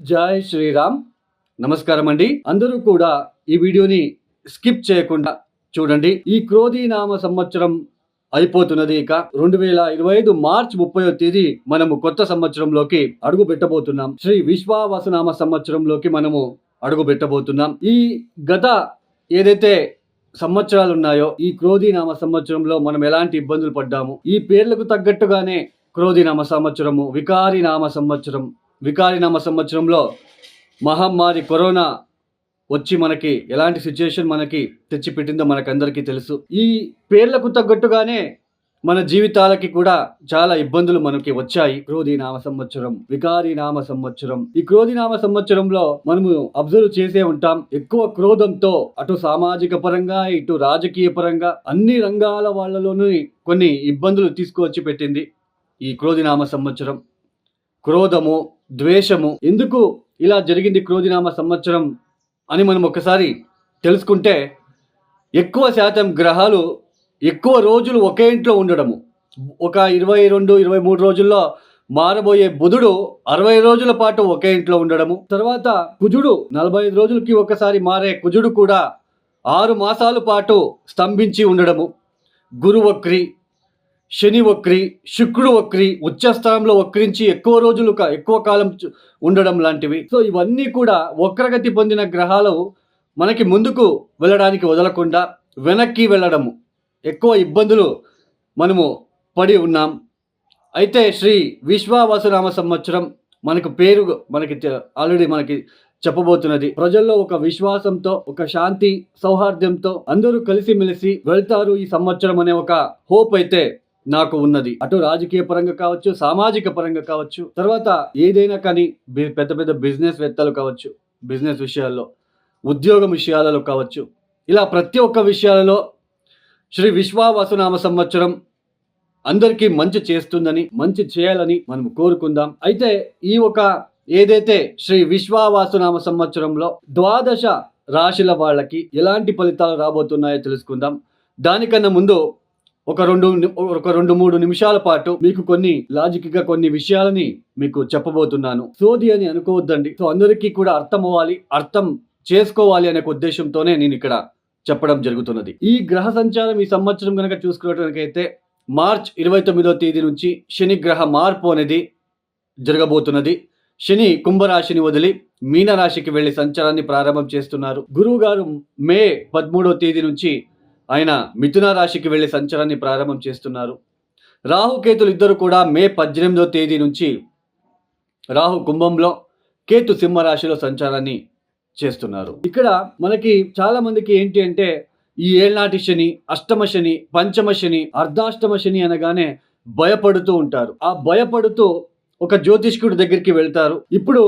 జై శ్రీరామ్. నమస్కారం అండి. అందరూ కూడా ఈ వీడియోని స్కిప్ చేయకుండా చూడండి. ఈ క్రోధీ నామ సంవత్సరం అయిపోతున్నది. ఇక 2025 మార్చి 30వ తేదీ మనము కొత్త సంవత్సరంలోకి అడుగు పెట్టబోతున్నాం. శ్రీ విశ్వావసునామ సంవత్సరంలోకి మనము అడుగు పెట్టబోతున్నాం. ఈ గత ఏదైతే సంవత్సరాలు ఉన్నాయో ఈ క్రోధీ నామ సంవత్సరంలో మనం ఎలాంటి ఇబ్బందులు పడ్డాము, ఈ పేర్లకు తగ్గట్టుగానే క్రోధీ నామ సంవత్సరము, వికారి నామ సంవత్సరంలో మహమ్మారి కరోనా వచ్చి మనకి ఎలాంటి సిచ్యుయేషన్ మనకి తెచ్చిపెట్టిందో మనకందరికీ తెలుసు. ఈ పేర్లకు తగ్గట్టుగానే మన జీవితాలకి కూడా చాలా ఇబ్బందులు మనకి వచ్చాయి. క్రోధీ నామ సంవత్సరం, వికారి నామ సంవత్సరం. ఈ క్రోధీ నామ సంవత్సరంలో మనము అబ్జర్వ్ చేసే ఉంటాం, ఎక్కువ క్రోధంతో అటు సామాజిక పరంగా ఇటు రాజకీయ పరంగా అన్ని రంగాల వాళ్ళలోనూ కొన్ని ఇబ్బందులు తీసుకువచ్చి పెట్టింది ఈ క్రోధీ నామ సంవత్సరం. క్రోధము, ద్వేషము, ఎందుకు ఇలా జరిగింది క్రోధీ నామ సంవత్సరం అని మనం ఒకసారి తెలుసుకుంటే, ఎక్కువ శాతం గ్రహాలు ఎక్కువ రోజులు ఒకే ఇంట్లో ఉండడము, ఒక 22-23 రోజుల్లో మారబోయే బుధుడు 60 రోజుల పాటు ఒకే ఇంట్లో ఉండడము, తర్వాత కుజుడు 45 రోజులకి ఒకసారి మారే కుజుడు కూడా 6 మాసాల పాటు స్తంభించి ఉండడము, గురు వక్రి, శని వక్రి, శుక్రుడు వక్రి, ఉచ్చస్థానంలో వక్రించి ఎక్కువ కాలం ఉండడం లాంటివి. సో ఇవన్నీ కూడా వక్రగతి పొందిన గ్రహాలు మనకి ముందుకు వెళ్ళడానికి వదలకుండా వెనక్కి వెళ్ళడము, ఎక్కువ ఇబ్బందులు మనము పడి ఉన్నాం. అయితే శ్రీ విశ్వావసునామ సంవత్సరం మనకు పేరు ఆల్రెడీ మనకి చెప్పబోతున్నది. ప్రజల్లో ఒక విశ్వాసంతో, ఒక శాంతి సౌహార్దంతో అందరూ కలిసిమెలిసి వెళ్తారు ఈ సంవత్సరం అనే ఒక హోప్ అయితే నాకు ఉన్నది. అటు రాజకీయ పరంగా కావచ్చు, సామాజిక పరంగా కావచ్చు, తర్వాత ఏదైనా కానీ పెద్ద పెద్ద బిజినెస్ వేత్తలు కావచ్చు, బిజినెస్ విషయాల్లో, ఉద్యోగం విషయాలలో కావచ్చు, ఇలా ప్రతి ఒక్క విషయాలలో శ్రీ విశ్వావసునామ సంవత్సరం అందరికీ మంచి చేస్తుందని, మంచి చేయాలని మనం కోరుకుందాం. అయితే ఈ ఏదైతే శ్రీ విశ్వావసునామ సంవత్సరంలో 12 రాశుల వాళ్ళకి ఎలాంటి ఫలితాలు రాబోతున్నాయో తెలుసుకుందాం. దానికన్నా ముందు ఒక 2-3 నిమిషాల పాటు మీకు కొన్ని విషయాలని మీకు చెప్పబోతున్నాను. సోది అని అనుకోవద్దండి. సో అందరికీ కూడా అర్థం అవ్వాలి, అర్థం చేసుకోవాలి అనే ఉద్దేశంతోనే నేను ఇక్కడ చెప్పడం జరుగుతున్నది. ఈ గ్రహ సంచారం ఈ సంవత్సరం కనుక చూసుకున్నట్లయితే మార్చ్ 29వ తేదీ నుంచి శని గ్రహ మార్పు అనేది జరగబోతున్నది. శని కుంభరాశిని వదిలి మీనరాశికి వెళ్లి సంచారాన్ని ప్రారంభం చేస్తున్నారు. గురువు గారు మే 13వ తేదీ నుంచి ఆయన మిథున రాశికి వెళ్లి సంచారాన్ని ప్రారంభం చేస్తున్నారు. రాహుకేతులు ఇద్దరు కూడా మే 18వ తేదీ నుంచి రాహు కుంభంలో, కేతు సింహరాశిలో సంచారాన్ని చేస్తున్నారు. ఇక్కడ మనకి చాలా మందికి ఏంటి అంటే, ఈ ఏళ్నాటి శని, అష్టమ శని, పంచమ శని, అర్ధాష్టమ శని అనగానే భయపడుతూ ఉంటారు. ఆ భయపడుతూ ఒక జ్యోతిష్కుడి దగ్గరికి వెళ్తారు. ఇప్పుడు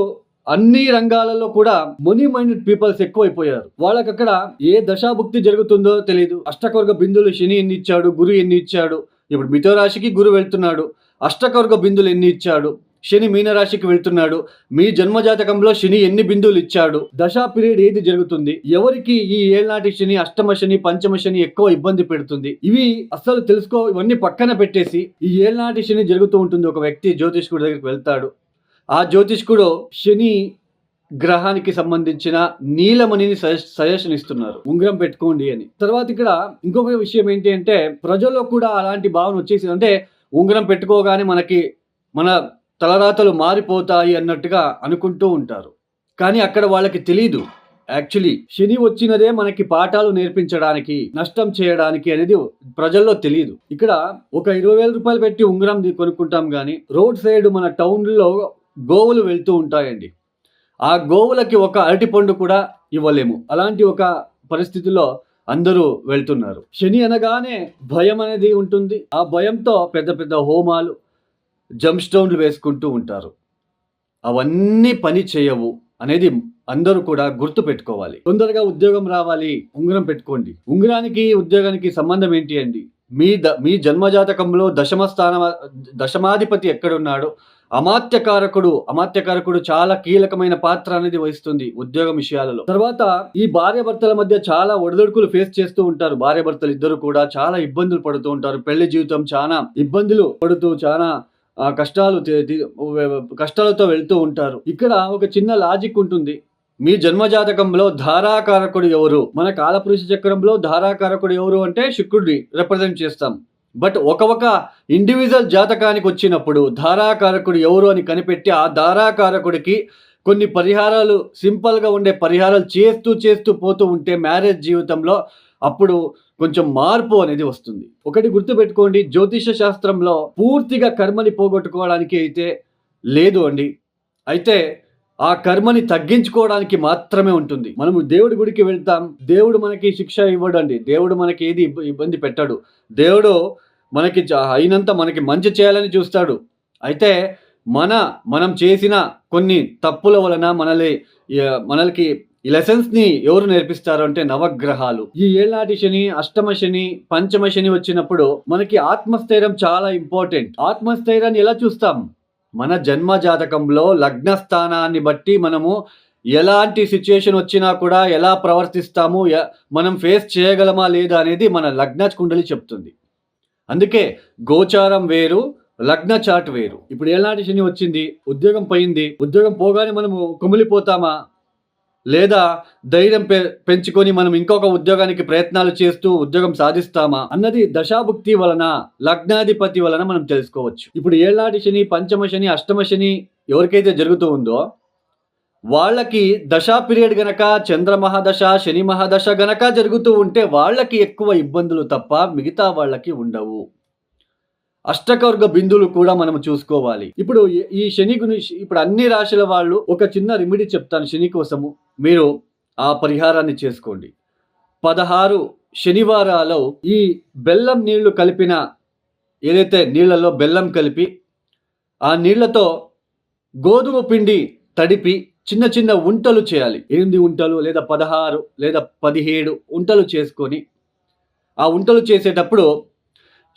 అన్ని రంగాలలో కూడా మనీ మైండెడ్ పీపుల్స్ ఎక్కువైపోయారు. వాళ్ళకి అక్కడ ఏ దశాభుక్తి జరుగుతుందో తెలియదు. అష్టకవర్గ బిందులు శని ఎన్ని ఇచ్చాడు, గురు ఎన్ని ఇచ్చాడు, ఇప్పుడు మిథున రాశికి గురు వెళ్తున్నాడు, అష్టకవర్గ బిందులు ఎన్ని ఇచ్చాడు, శని మీనరాశికి వెళ్తున్నాడు, మీ జన్మజాతకంలో శని ఎన్ని బిందువులు ఇచ్చాడు, దశా పీరియడ్ ఏది జరుగుతుంది, ఎవరికి ఈ ఏళ్నాటి శని, అష్టమ శని, పంచమ శని ఎక్కువ ఇబ్బంది పెడుతుంది, ఇవి అస్సలు తెలుసుకో. ఇవన్నీ పక్కన పెట్టేసి ఈ ఏళ్నాటి శని జరుగుతూ ఉంటుంది. ఒక వ్యక్తి జ్యోతిష్కుడి దగ్గరికి వెళ్తాడు. ఆ జ్యోతిష్కుడు శని గ్రహానికి సంబంధించిన నీలమణిని సజెషన్ ఇస్తున్నారు, ఉంగరం పెట్టుకోండి అని. తర్వాత ఇక్కడ ఇంకొక విషయం ఏంటి అంటే, ప్రజల్లో కూడా అలాంటి భావన వచ్చేసి, అంటే ఉంగరం పెట్టుకోగానే మన తలరాతలు మారిపోతాయి అన్నట్టుగా అనుకుంటూ ఉంటారు. కానీ అక్కడ వాళ్ళకి తెలీదు, యాక్చువల్లీ శని వచ్చినదే మనకి పాఠాలు నేర్పించడానికి, నష్టం చేయడానికి అనేది ప్రజల్లో తెలియదు. ఇక్కడ ఒక 20,000 రూపాయలు పెట్టి ఉంగరం కొనుక్కుంటాం కానీ రోడ్ సైడ్ మన టౌన్లో గోవులు వెళ్తూ ఉంటాయండి. ఆ గోవులకి ఒక అరటిపండు కూడా ఇవ్వలేము. అలాంటి ఒక పరిస్థితిలో అందరూ వెళ్తున్నారు. శని అనగానే భయం అనేది ఉంటుంది. ఆ భయంతో పెద్ద పెద్ద హోమాలు, జంప్ స్టోన్లు వేసుకుంటూ ఉంటారు. అవన్నీ పని చేయవు అనేది అందరూ కూడా గుర్తు పెట్టుకోవాలి. తొందరగా ఉద్యోగం రావాలి, ఉంగరం పెట్టుకోండి. ఉంగరానికి ఉద్యోగానికి సంబంధం ఏంటి అండి? మీ జన్మజాతకంలో దశమాధిపతి ఎక్కడున్నాడో, అమాత్యకారకుడు చాలా కీలకమైన పాత్ర అనేది వహిస్తుంది ఉద్యోగం విషయాలలో. తర్వాత ఈ భార్యాభర్తల మధ్య చాలా ఒడిదొడుకులు ఫేస్ చేస్తూ ఉంటారు. భార్యాభర్తలు ఇద్దరు కూడా చాలా ఇబ్బందులు పడుతూ ఉంటారు. పెళ్లి జీవితం చాలా ఇబ్బందులు పడుతూ చాలా కష్టాలతో వెళ్తూ ఉంటారు. ఇక్కడ ఒక చిన్న లాజిక్ ఉంటుంది. మీ జన్మ జాతకంలో ధారాకారకుడు ఎవరు? మన కాలపురుష చక్రంలో ధారాకారకుడు ఎవరు అంటే శుక్రుడిని రిప్రజెంట్ చేస్తాం. బట్ ఒక ఇండివిజువల్ జాతకానికి వచ్చినప్పుడు ధారాకారకుడు ఎవరు అని కనిపెట్టి ఆ ధారాకారకుడికి కొన్ని పరిహారాలు, సింపుల్గా ఉండే పరిహారాలు చేస్తూ పోతూ ఉంటే మ్యారేజ్ జీవితంలో అప్పుడు కొంచెం మార్పు అనేది వస్తుంది. ఒకటి గుర్తుపెట్టుకోండి, జ్యోతిష శాస్త్రంలో పూర్తిగా కర్మని పోగొట్టుకోవడానికి అయితే లేదు అండి. అయితే ఆ కర్మని తగ్గించుకోవడానికి మాత్రమే ఉంటుంది. మనము దేవుడి గుడికి వెళ్తాం, దేవుడు మనకి శిక్ష ఇవ్వడండి. దేవుడు మనకి ఏది ఇబ్బంది పెట్టాడు. దేవుడు మనకి అయినంత మనకి మంచి చేయాలని చూస్తాడు. అయితే మనం చేసిన కొన్ని తప్పుల వలన మనకి ఈ లెసన్స్ని ఎవరు నేర్పిస్తారు అంటే నవగ్రహాలు. ఈ ఏళ్ళనాటి శని, అష్టమ శని, పంచమ శని వచ్చినప్పుడు మనకి ఆత్మస్థైర్యం చాలా ఇంపార్టెంట్. ఆత్మస్థైర్యాన్ని ఎలా చూస్తాం? మన జన్మ జాతకంలో లగ్న స్థానాన్ని బట్టి మనము ఎలాంటి సిచ్యుయేషన్ వచ్చినా కూడా ఎలా ప్రవర్తిస్తాము, మనం ఫేస్ చేయగలమా లేదా అనేది మన లగ్న కుండలి చెప్తుంది. అందుకే గోచారం వేరు, లగ్న చాట్ వేరు. ఇప్పుడు ఏళ్ళనాటి శని వచ్చింది, ఉద్యోగం పోయింది. ఉద్యోగం పోగానే మనము కుమిలిపోతామా, లేదా ధైర్యం పెంచుకొని మనం ఇంకొక ఉద్యోగానికి ప్రయత్నాలు చేస్తూ ఉద్యోగం సాధిస్తామా అన్నది దశాభుక్తి వలన, లగ్నాధిపతి వలన మనం తెలుసుకోవచ్చు. ఇప్పుడు ఏళ్ళనాటి శని, పంచమ శని, అష్టమ శని ఎవరికైతే జరుగుతూ ఉందో వాళ్ళకి దశా పీరియడ్ గనక, చంద్ర మహాదశ, శని మహాదశ గనక జరుగుతూ ఉంటే వాళ్ళకి ఎక్కువ ఇబ్బందులు తప్ప మిగతా వాళ్ళకి ఉండవు. అష్టకవర్గ బిందువులు కూడా మనం చూసుకోవాలి. ఇప్పుడు ఈ శని గురించి ఇప్పుడు అన్ని రాశుల వాళ్ళు ఒక చిన్న రెమెడీ చెప్తాను శని కోసము. మీరు ఆ పరిహారాన్ని చేసుకోండి. 16 శనివారాలు ఈ బెల్లం నీళ్లు కలిపిన, ఏదైతే నీళ్లలో బెల్లం కలిపి ఆ నీళ్లతో గోధుమ పిండి తడిపి చిన్న చిన్న ఉంటలు చేయాలి. 8 ఉంటలు లేదా 16 లేదా 17 ఉంటలు చేసుకొని ఆ ఉంటలు చేసేటప్పుడు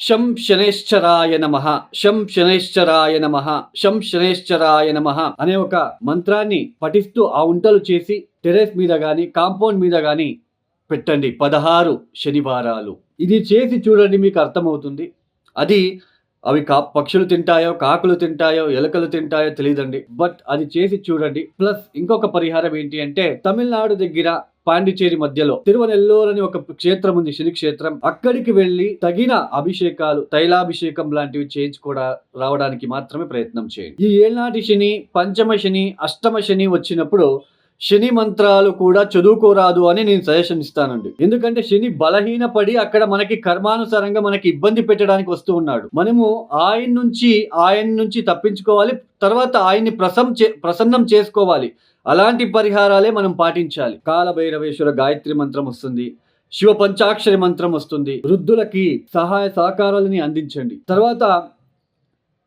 శం శనైశ్చరాయ నమః, శం శనైశ్చరాయ నమః, శం శనైశ్చరాయ నమః అనే ఒక మంత్రాన్ని పఠిస్తూ ఆ ఉంటలు చేసి టెరెస్ మీద కానీ కాంపౌండ్ మీద కానీ పెట్టండి 16 శనివారాలు. ఇది చేసి చూడండి, మీకు అర్థమవుతుంది. అవి పక్షులు తింటాయో, కాకులు తింటాయో, ఎలుకలు తింటాయో తెలియదండి. బట్ అది చేసి చూడండి. ప్లస్ ఇంకొక పరిహారం ఏంటి అంటే, తమిళనాడు దగ్గర పాండిచేరి మధ్యలో తిరువనెల్లూరు అని ఒక క్షేత్రం ఉంది, శని క్షేత్రం. అక్కడికి వెళ్ళి తగిన అభిషేకాలు, తైలాభిషేకం లాంటివి చేయించుకోవడా రావడానికి మాత్రమే ప్రయత్నం చేయండి. ఈ ఏళ్ళనాటి శని, పంచమ శని, అష్టమ శని వచ్చినప్పుడు శని మంత్రాలు కూడా చదువుకోరాదు అని నేను సజెషన్ ఇస్తానండి. ఎందుకంటే శని బలహీనపడి అక్కడ మనకి కర్మానుసారంగా మనకి ఇబ్బంది పెట్టడానికి వస్తూ ఉన్నాడు. మనము ఆయన నుంచి తప్పించుకోవాలి, తర్వాత ఆయన్ని ప్రసన్నం చేసుకోవాలి. అలాంటి పరిహారాలే మనం పాటించాలి. కాలభైరవేశ్వర గాయత్రి మంత్రం వస్తుంది, శివ పంచాక్షరి మంత్రం వస్తుంది. వృద్ధులకి సహాయ సహకారాలని అందించండి. తర్వాత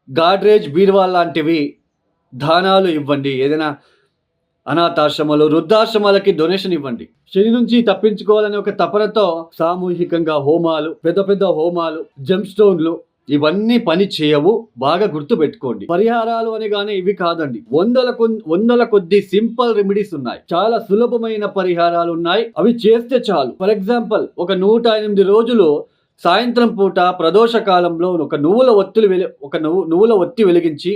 గాడ్రేజ్, బీర్వా లాంటివి దానాలు ఇవ్వండి. ఏదైనా అనాథాశ్రమాలు, వృద్ధాశ్రమాలకి డొనేషన్ ఇవ్వండి. శని నుంచి తప్పించుకోవాలనే ఒక తపనతో సామూహికంగా హోమాలు, పెద్ద హోమాలు, జెమ్ స్టోన్లు ఇవన్నీ పని చేయవు. బాగా గుర్తు పెట్టుకోండి. పరిహారాలు అనగానే ఇవి కాదండి, వందల కొద్ది సింపుల్ రెమెడీస్ ఉన్నాయి. చాలా సులభమైన పరిహారాలు ఉన్నాయి, అవి చేస్తే చాలు. ఫర్ ఎగ్జాంపుల్, ఒక 108 రోజులు సాయంత్రం పూట ప్రదోష కాలంలో ఒక నువ్వుల ఒత్తి వెలిగించి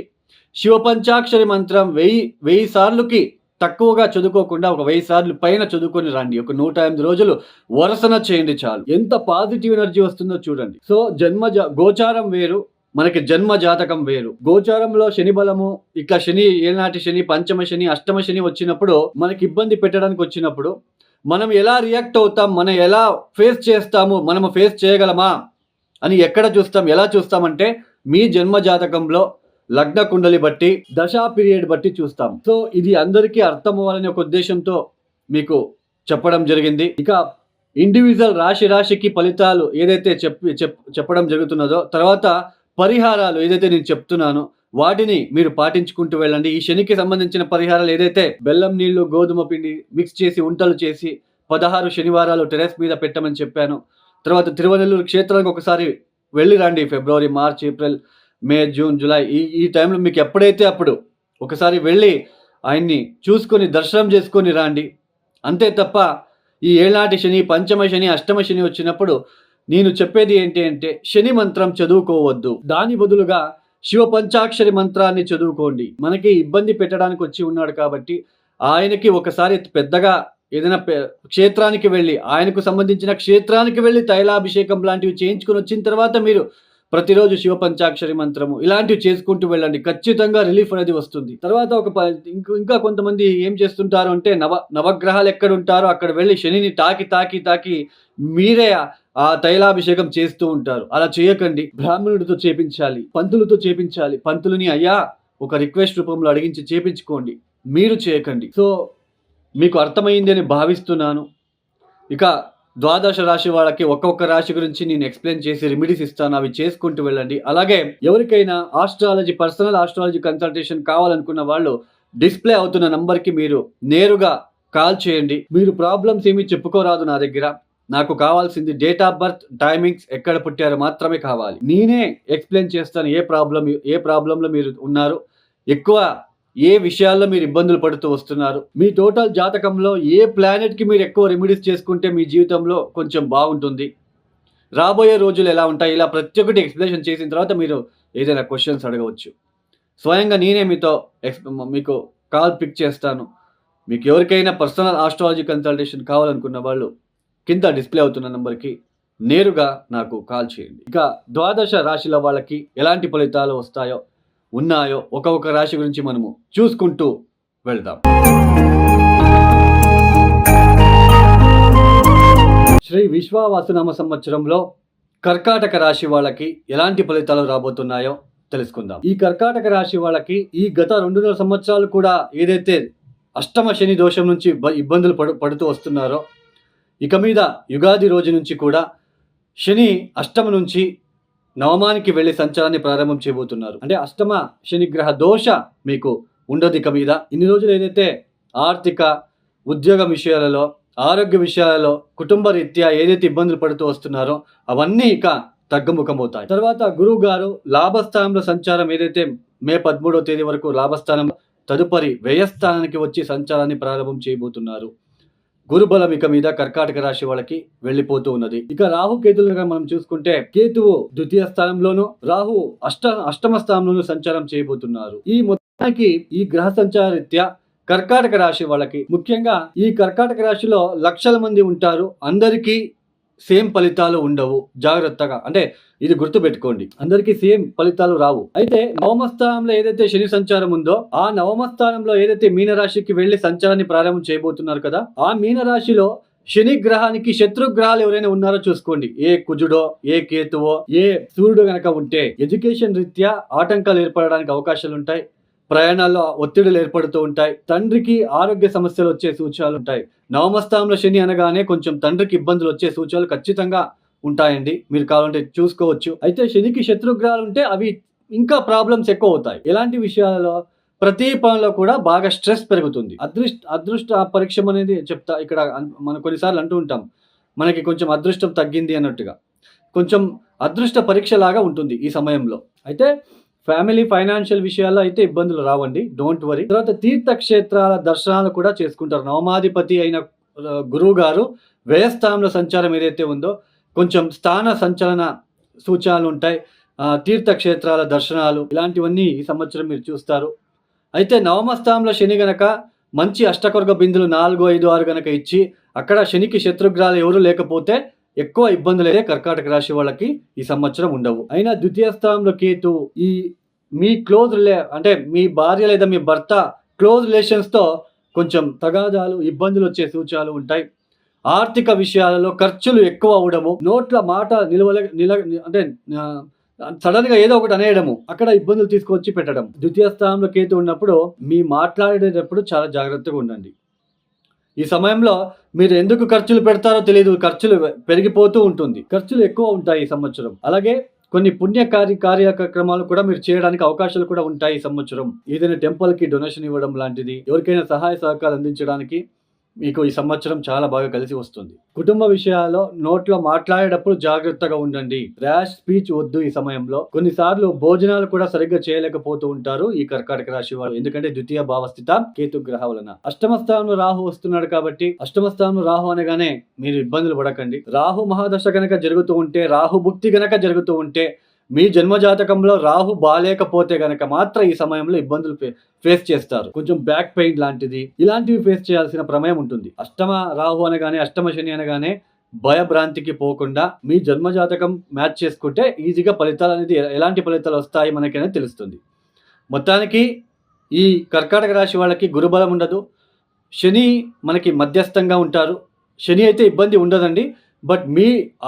శివ పంచాక్షరి మంత్రం 1000 సార్లుకి తక్కువగా చదువుకోకుండా ఒక 1000 సార్లు పైన చదువుకొని రండి. ఒక 108 రోజులు వరుసన చేయండి చాలు. ఎంత పాజిటివ్ ఎనర్జీ వస్తుందో చూడండి. సో గోచారం వేరు, మనకి జన్మ జాతకం వేరు. గోచారంలో శని బలము, ఇట్లా శని, ఏళ్ళనాటి శని, పంచమ శని, అష్టమ శని వచ్చినప్పుడు మనకి ఇబ్బంది పెట్టడానికి వచ్చినప్పుడు మనం ఎలా రియాక్ట్ అవుతాం, మనం ఎలా ఫేస్ చేస్తాము, మనము ఫేస్ చేయగలమా అని ఎక్కడ చూస్తాం, ఎలా చూస్తామంటే మీ జన్మ జాతకంలో లగ్న కుండలి బట్టి, దశా పీరియడ్ బట్టి చూస్తాం. సో ఇది అందరికీ అర్థం అవ్వాలనే ఒక ఉద్దేశంతో మీకు చెప్పడం జరిగింది. ఇక ఇండివిజువల్ రాశికి ఫలితాలు ఏదైతే చెప్పడం జరుగుతున్నదో, తర్వాత పరిహారాలు ఏదైతే నేను చెప్తున్నానో వాటిని మీరు పాటించుకుంటూ వెళ్ళండి. ఈ శనికి సంబంధించిన పరిహారాలు ఏదైతే బెల్లం నీళ్లు, గోధుమ పిండి మిక్స్ చేసి ఉంటలు చేసి 16 శనివారాలు టెరెస్ మీద పెట్టమని చెప్పాను. తర్వాత తిరువనెల్లూరు క్షేత్రానికి ఒకసారి వెళ్ళి రండి. ఫిబ్రవరి, మార్చ్, ఏప్రిల్, మే, జూన్, జూలై ఈ టైంలో మీకు ఎప్పుడైతే అప్పుడు ఒకసారి వెళ్ళి ఆయన్ని చూసుకొని దర్శనం చేసుకొని రండి. అంతే తప్ప ఈ ఏళ్ళనాటి శని, పంచమ శని, అష్టమ శని వచ్చినప్పుడు నేను చెప్పేది ఏంటి అంటే శని మంత్రం చదువుకోవద్దు. దాని బదులుగా శివ పంచాక్షరి మంత్రాన్ని చదువుకోండి. మనకి ఇబ్బంది పెట్టడానికి వచ్చి ఉన్నాడు కాబట్టి ఆయనకి ఒకసారి పెద్దగా ఏదైనా క్షేత్రానికి వెళ్ళి, ఆయనకు సంబంధించిన క్షేత్రానికి వెళ్ళి తైలాభిషేకం లాంటివి చేయించుకొని వచ్చిన తర్వాత మీరు ప్రతిరోజు శివ పంచాక్షరి మంత్రము ఇలాంటివి చేసుకుంటూ వెళ్ళండి. ఖచ్చితంగా రిలీఫ్ అనేది వస్తుంది. తర్వాత ఇంకా కొంతమంది ఏం చేస్తుంటారు అంటే నవగ్రహాలు ఎక్కడుంటారో అక్కడ వెళ్ళి శనిని తాకి మీరే ఆ తైలాభిషేకం చేస్తూ ఉంటారు. అలా చేయకండి. బ్రాహ్మణుడితో చేపించాలి, పంతులతో చేపించాలి. పంతులని అయ్యా ఒక రిక్వెస్ట్ రూపంలో అడిగించి చేపించుకోండి, మీరు చేయకండి. సో మీకు అర్థమైంది అని భావిస్తున్నాను. ఇక ద్వాదశ రాశి వాళ్ళకి ఒక్కొక్క రాశి గురించి నేను ఎక్స్ప్లెయిన్ చేసి రెమెడీస్ ఇస్తాను, అవి చేసుకుంటూ వెళ్ళండి. అలాగే ఎవరికైనా పర్సనల్ ఆస్ట్రాలజీ కన్సల్టేషన్ కావాలనుకున్న వాళ్ళు డిస్ప్లే అవుతున్న నంబర్కి మీరు నేరుగా కాల్ చేయండి. మీరు ప్రాబ్లమ్స్ ఏమీ చెప్పుకోరాదు నా దగ్గర. నాకు కావాల్సింది డేట్ ఆఫ్ బర్త్, టైమింగ్స్, ఎక్కడ పుట్టారో మాత్రమే కావాలి. నేనే ఎక్స్ప్లెయిన్ చేస్తాను ఏ ప్రాబ్లంలో మీరు ఉన్నారు, ఎక్కువ ఏ విషయాల్లో మీరు ఇబ్బందులు పడుతూ వస్తున్నారు, మీ టోటల్ జాతకంలో ఏ ప్లానెట్కి మీరు ఎక్కువ రెమెడీస్ చేసుకుంటే మీ జీవితంలో కొంచెం బాగుంటుంది, రాబోయే రోజులు ఎలా ఉంటాయి, ఇలా ప్రతి ఒక్కటి ఎక్స్ప్లెనేషన్ చేసిన తర్వాత మీరు ఏదైనా క్వశ్చన్స్ అడగవచ్చు. స్వయంగా నేనే మీకు కాల్ పిక్ చేస్తాను. మీకు ఎవరికైనా పర్సనల్ ఆస్ట్రాలజీ కన్సల్టేషన్ కావాలనుకున్న వాళ్ళు కింద డిస్ప్లే అవుతున్న నెంబర్కి నేరుగా నాకు కాల్ చేయండి. ఇక ద్వాదశ రాశిల వాళ్ళకి ఎలాంటి ఫలితాలు ఉన్నాయో ఒక్కొక్క రాశి గురించి మనము చూసుకుంటూ వెళ్దాం. శ్రీ విశ్వావసునామ సంవత్సరంలో కర్కాటక రాశి వాళ్ళకి ఎలాంటి ఫలితాలు రాబోతున్నాయో తెలుసుకుందాం. ఈ కర్కాటక రాశి వాళ్ళకి ఈ గత 2.5 సంవత్సరాలు కూడా ఏదైతే అష్టమ శని దోషం నుంచి ఇబ్బందులు పడుతూ వస్తున్నారో, ఇక మీద యుగాది రోజు నుంచి కూడా శని అష్టమ నుంచి నవమానికి వెళ్ళి సంచారాన్ని ప్రారంభం చేయబోతున్నారు. అంటే అష్టమ శని గ్రహ దోష మీకు ఉండదు ఇక మీద. ఇన్ని రోజులు ఏదైతే ఆర్థిక, ఉద్యోగ విషయాలలో, ఆరోగ్య విషయాలలో, కుటుంబ రీత్యా ఏదైతే ఇబ్బందులు పడుతూ వస్తున్నారో అవన్నీ ఇక తగ్గుముఖమవుతాయి. తర్వాత గురువు గారు లాభస్థానంలో సంచారం ఏదైతే మే 13వ తేదీ వరకు లాభస్థానం, తదుపరి వ్యయస్థానానికి వచ్చి సంచారాన్ని ప్రారంభం చేయబోతున్నారు. గురుబలం ఇక మీద కర్కాటక రాశి వాళ్ళకి వెళ్ళిపోతూ ఉన్నది. ఇక రాహు కేతులుగా మనం చూసుకుంటే కేతువు ద్వితీయ స్థానంలోను, రాహు అష్టమ స్థానంలోను సంచారం చేయబోతున్నారు. ఈ మొత్తానికి ఈ గ్రహ సంచార రీత్యా కర్కాటక రాశి వాళ్ళకి, ముఖ్యంగా ఈ కర్కాటక రాశిలో లక్షల మంది ఉంటారు, అందరికీ సేమ్ ఫలితాలు ఉండవు. జాగ్రత్తగా అంటే ఇది గుర్తు పెట్టుకోండి, అందరికీ సేమ్ ఫలితాలు రావు. అయితే నవమ స్థానంలో ఏదైతే శని సంచారం ఉందో, ఆ నవమ స్థానంలో ఏదైతే మీనరాశికి వెళ్లి సంచారాన్ని ప్రారంభం చేయబోతున్నారు కదా, ఆ మీనరాశిలో శని గ్రహానికి శత్రు గ్రహాలు ఎవరైనా ఉన్నారో చూసుకోండి. ఏ కుజుడో, ఏ కేతువో, ఏ సూర్యుడో గనక ఉంటే ఎడ్యుకేషన్ రీత్యా ఆటంకాలు ఏర్పడడానికి అవకాశాలు ఉంటాయి. ప్రయాణాల్లో ఒత్తిడులు ఏర్పడుతూ ఉంటాయి. తండ్రికి ఆరోగ్య సమస్యలు వచ్చే సూచనలు ఉంటాయి. నవమస్థానంలో శని అనగానే కొంచెం తండ్రికి ఇబ్బందులు వచ్చే సూచనలు ఖచ్చితంగా ఉంటాయండి. మీరు కావాలంటే చూసుకోవచ్చు. అయితే శనికి శత్రుగ్రహాలు ఉంటే అవి ఇంకా ప్రాబ్లమ్స్ ఎక్కువ అవుతాయి. ఎలాంటి విషయాలలో? ప్రతి పనిలో కూడా బాగా స్ట్రెస్ పెరుగుతుంది. అదృష్ట పరీక్ష అనేది చెప్తా. ఇక్కడ మనం కొన్నిసార్లు అంటూ ఉంటాం, మనకి కొంచెం అదృష్టం తగ్గింది అన్నట్టుగా. కొంచెం అదృష్ట పరీక్ష లాగా ఉంటుంది ఈ సమయంలో. అయితే ఫ్యామిలీ, ఫైనాన్షియల్ విషయాల్లో అయితే ఇబ్బందులు రావండి, డోంట్ వరీ. తర్వాత తీర్థక్షేత్రాల దర్శనాలు కూడా చేసుకుంటారు. నవమాధిపతి అయిన గురువు గారు వ్యయస్థానంలో సంచారం ఏదైతే ఉందో కొంచెం స్థాన సంచలన సూచనలు ఉంటాయి. తీర్థక్షేత్రాల దర్శనాలు ఇలాంటివన్నీ ఈ సంవత్సరం మీరు చూస్తారు. అయితే నవమ స్థానంలో శని గనక మంచి అష్టకొర్గ బిందులు 4, 5, 6 గనక ఇచ్చి అక్కడ శనికి శత్రుగ్రహాలు ఎవరు లేకపోతే ఎక్కువ ఇబ్బందులు అయితే కర్కాటక రాశి వాళ్ళకి ఈ సంవత్సరం ఉండవు. అయినా ద్వితీయ స్థానంలో కేతు మీ అంటే మీ భార్య లేదా మీ భర్త క్లోజ్ రిలేషన్స్తో కొంచెం తగాదాలు, ఇబ్బందులు వచ్చే సూచనలు ఉంటాయి. ఆర్థిక విషయాలలో ఖర్చులు ఎక్కువ అవడము, నోట్ల మాట అంటే సడన్ గా ఏదో ఒకటి అనేయడము, అక్కడ ఇబ్బందులు తీసుకొచ్చి పెట్టడం. ద్వితీయ స్థానంలో కేతు ఉన్నప్పుడు మీ మాట్లాడేటప్పుడు చాలా జాగ్రత్తగా ఉండండి. ఈ సమయంలో మీరు ఎందుకు ఖర్చులు పెడతారో తెలియదు, ఖర్చులు పెరిగిపోతూ ఉంటుంది, ఖర్చులు ఎక్కువ ఉంటాయి ఈ సంవత్సరం. అలాగే కొన్ని పుణ్య కార్యక్రమాలు కూడా మీరు చేయడానికి అవకాశాలు కూడా ఉంటాయి ఈ సంవత్సరం. ఏదైనా టెంపుల్కి డొనేషన్ ఇవ్వడం లాంటిది, ఎవరికైనా సహాయ సహకారాలు అందించడానికి మీకు ఈ సంవత్సరం చాలా బాగా కలిసి వస్తుంది. కుటుంబ విషయాల్లో నోట్లో మాట్లాడేటప్పుడు జాగ్రత్తగా ఉండండి. ర్యాష్ స్పీచ్ వద్దు ఈ సమయంలో. కొన్నిసార్లు భోజనాలు కూడా సరిగ్గా చేయలేకపోతూ ఉంటారు ఈ కర్కాటక రాశి వాళ్ళు, ఎందుకంటే ద్వితీయ భావస్థిత కేతు గ్రహ వలన. అష్టమ స్థానంలో రాహు వస్తున్నాడు కాబట్టి అష్టమ స్థానంలో రాహు అనగానే మీరు ఇబ్బందులు పడకండి. రాహు మహాదశ గనక జరుగుతూ ఉంటే, రాహు భుక్తి గనక జరుగుతూ ఉంటే మీ జన్మజాతకంలో రాహు బాలేకపోతే గనక మాత్రం ఈ సమయంలో ఇబ్బందులు ఫేస్ చేస్తారు. కొంచెం బ్యాక్ పెయిన్ లాంటిది ఇలాంటివి ఫేస్ చేయాల్సిన ప్రమేయం ఉంటుంది. అష్టమ రాహు అనగానే, అష్టమ శని అనగానే భయభ్రాంతికి పోకుండా మీ జన్మజాతకం మ్యాచ్ చేసుకుంటే ఈజీగా ఫలితాలు అనేది ఎలాంటి ఫలితాలు వస్తాయి మనకనేది తెలుస్తుంది. మొత్తానికి ఈ కర్కాటక రాశి వాళ్ళకి గురుబలం ఉండదు. శని మనకి మధ్యస్థంగా ఉంటారు. శని అయితే ఇబ్బంది ఉండదండి. బట్ మీ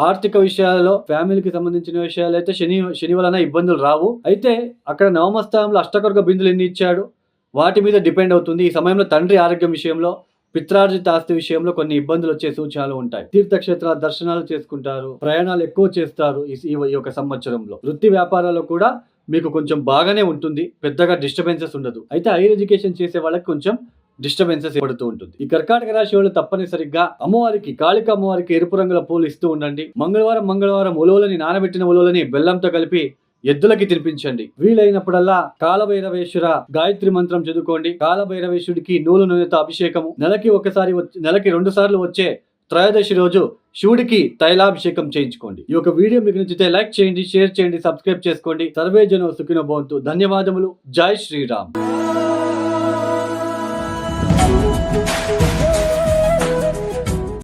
ఆర్థిక విషయాలలో, ఫ్యామిలీకి సంబంధించిన విషయాలు అయితే శని వలన ఇబ్బందులు రావు. అయితే అక్కడ నవమ స్థానంలో అష్టకర్గ బిందులు ఎన్ని ఇచ్చాడు వాటి మీద డిపెండ్ అవుతుంది. ఈ సమయంలో తండ్రి ఆరోగ్యం విషయంలో, పిత్రార్జిత ఆస్తి విషయంలో కొన్ని ఇబ్బందులు వచ్చే సూచనలు ఉంటాయి. తీర్థక్షేత్రాల దర్శనాలు చేసుకుంటారు, ప్రయాణాలు ఎక్కువ చేస్తారు ఈ యొక్క సంవత్సరంలో. వృత్తి వ్యాపారాల్లో కూడా మీకు కొంచెం బాగానే ఉంటుంది, పెద్దగా డిస్టర్బెన్సెస్ ఉండదు. అయితే హైయర్ ఎడ్యుకేషన్ చేసే వాళ్ళకి కొంచెం డిస్టర్బెన్సెస్ ఏర్పడుతూ ఉంటుంది. ఈ కర్కాటక రాశి వాళ్ళు తప్పనిసరిగా అమ్మవారికి, కాళిక అమ్మవారికి ఎరుపు రంగుల పూలు ఇస్తూ ఉండండి. మంగళవారం ఉలవలని, నానబెట్టిన ఉలవలని బెల్లంతో కలిపి ఎద్దులకి తినిపించండి. వీలైనప్పుడల్లా కాలభైరవేశ్వర గాయత్రి మంత్రం చదువుకోండి. కాలభైరవేశ్వరుడికి నూనెతో అభిషేకము నెలకి 2 సార్లు వచ్చే త్రయోదశి రోజు శివుడికి తైలాభిషేకం చేయించుకోండి. ఈ యొక్క వీడియో మీకు నచ్చితే లైక్ చేయండి, షేర్ చేయండి, సబ్స్క్రైబ్ చేసుకోండి. సర్వే జనో సుఖినో భవంతు. ధన్యవాదములు. జై శ్రీరామ్.